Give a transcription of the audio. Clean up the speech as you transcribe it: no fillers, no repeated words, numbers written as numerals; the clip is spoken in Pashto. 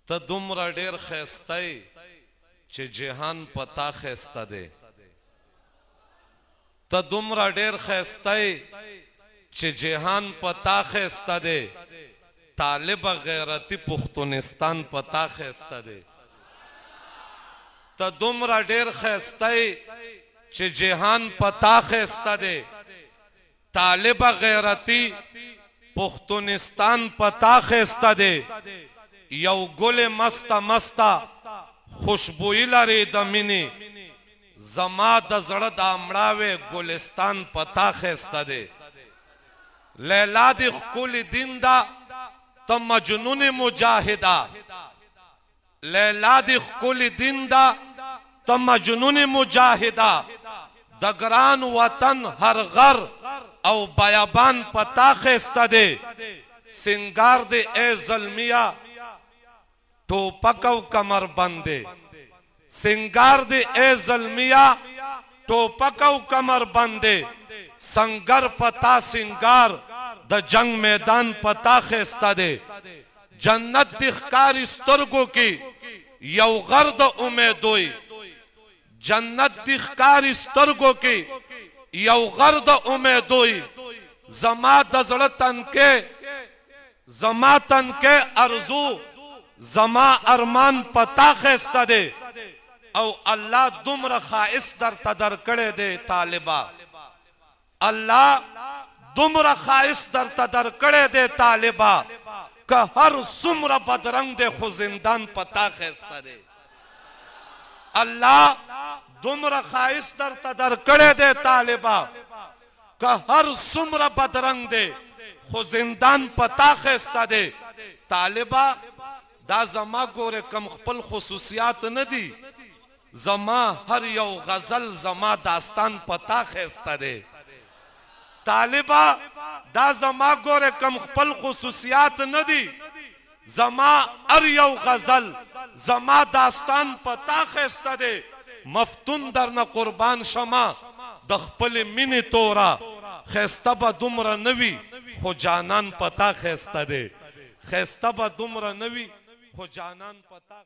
ته دومره ډېر ښایسته یې چې جهان په تا ښایسته دی. ته دومره ډېر ښایسته یې چې جهان په تا ښایسته دی. طالبه غیرتي پښتونستان په تا ښایسته دی. ته دومره ډېر ښایسته یې چې جهان په تا ښایسته دی. طالبه غیرتي پښتونستان په تا ښایسته دی. یو ګل مسته مسته خوشبویي لري د مینې، زما د زړه د مړاوې ګلستان په تا ښایسته دی. لیلا دې ښکلي دین ده ته مجنون مجاهده. لیلا دې ښکلي دین ده ته مجنون مجاهده. د ګران وطن هر غر او بیابان په تا ښایسته دی. سنگار دې ای زلمیه ټوپک او کمر بندې. سنگار دې ای زلمیه ټوپک او کمر بندې. سنگر پتا سنگار د جنگ میدان پتا ښایسته دی. جنت دې ښکاري سترګو کې یو غر د امیدوی. جنت دې ښکاري سترګو کې یو غر د امیدوی. زما د زړه تنکې زما تنکې ارزو زما ارمان پتا ښایسته دی. او الله دومره ښایست درته درکړی دی طالبه. الله دومره ښایست درته درکړی دی طالبه. که هر څومره بدرنګ دی خو زندان پتا ښایسته دی. الله دومره ښایست درته درکړی دی طالبه. که هر څومره بدرنګ دی خو زندان پتا ښایسته دی. طالبه دا زما ګوره کم خپل خصوصیات نه دي. زما هر یو غزل زما داستان پتا ښایسته دی. طالبه دا زما ګوره کم خپل خصوصیات نه دي. زما هر یو غزل زما داستان پتا ښایسته دی. مفتون درنه قربان شمه د خپل مینې توره. ښایسته به دومره نه وي خو جانان پتا ښایسته دی. ښایسته به دومره نه وي خو جانان پتا